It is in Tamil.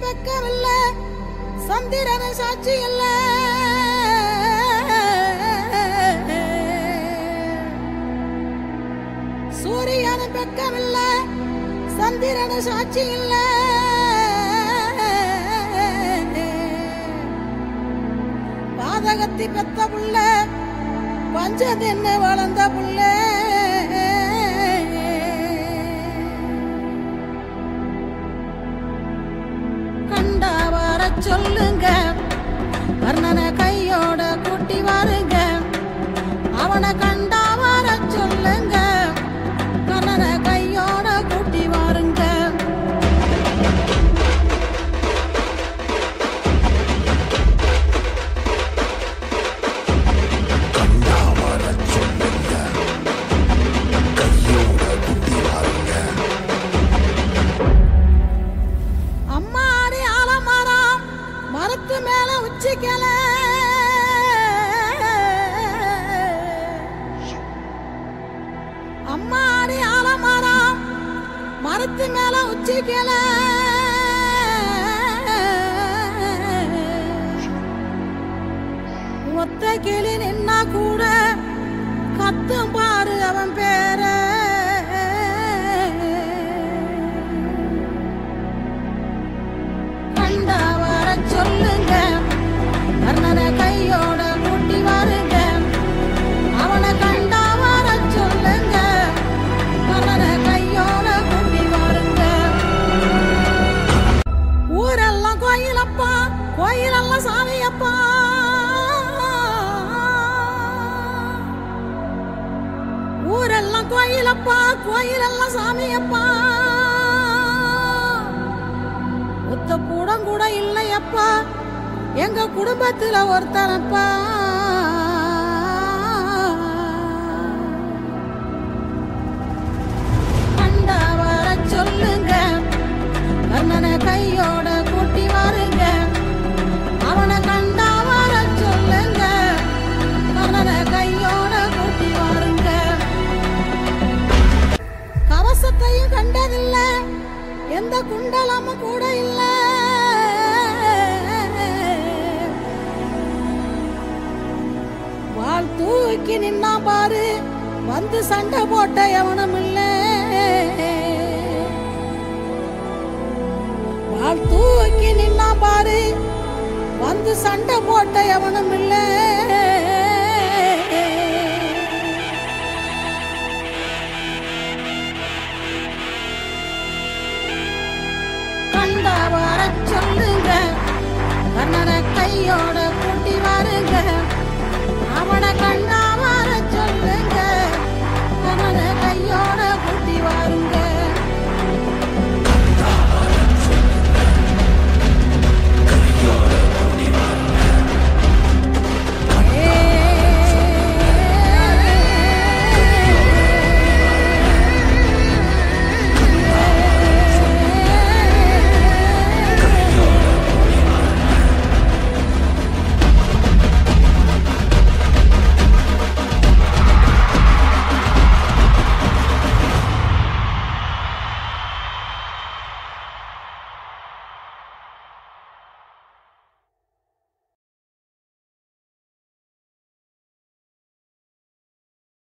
வெக்கமில்ல சந்திரன சாட்சி இல்ல சூரியன வெக்கமில்ல சந்திரன சாட்சி இல்ல பாதகத்தி பெத்த புள்ள பஞ்சதின்னு வளர்ந்த புள்ள கண்டா வர சொல்லுங்க கர்ணனை கையோட கூட்டி வாருங்க அவனை கண்டா வர சொல்லுங்க கர்ணனை கையோட கூட்டி வாருங்க அம்மாடி ஆலமரம் மரத்து மேல உச்சிக்கல ஒத்த கிளி நின்னா கூட கத்தும் பாரு அவன் பேர கண்டா வர சொல்லுங்க கர்ணனை கையோட கூட்டி வாருங்க அவனை கண்டா வர சொல்லுங்க கர்ணனை கையோட கூட்டி வாருங்க ஊரெல்லாம் கோயிலப்பா கோயிலெல்லாம் சாமியப்பா ஊரெல்லாம் கோயிலப்பா கோயிலெல்லாம் சாமியப்பா ஒத்த கூடம் கூட இல்லையப்பா எங்க குடும்பத்துல ஒருத்தனப்பா கண்டா வர சொல்லுங்க கர்ணனை கையோட கூட்டி வாருங்க அவனை கண்டா வர சொல்லுங்க கர்ணனை கையோட கூட்டி வாருங்க கவசத்தையும் கண்டதில்ல எந்த குண்டலமும் கூட இல்ல வாள் தூக்கி நின்னா பாரு வந்து சண்டை போட்ட எவனும் இல்ல வாள் தூக்கி நின்னா பாரு வந்து சண்டை போட்ட எவனும் இல்ல கண்டா வர சொல்லுங்க கர்ணனை கையோட கூட்டி வாருங்க அவனை கண்ட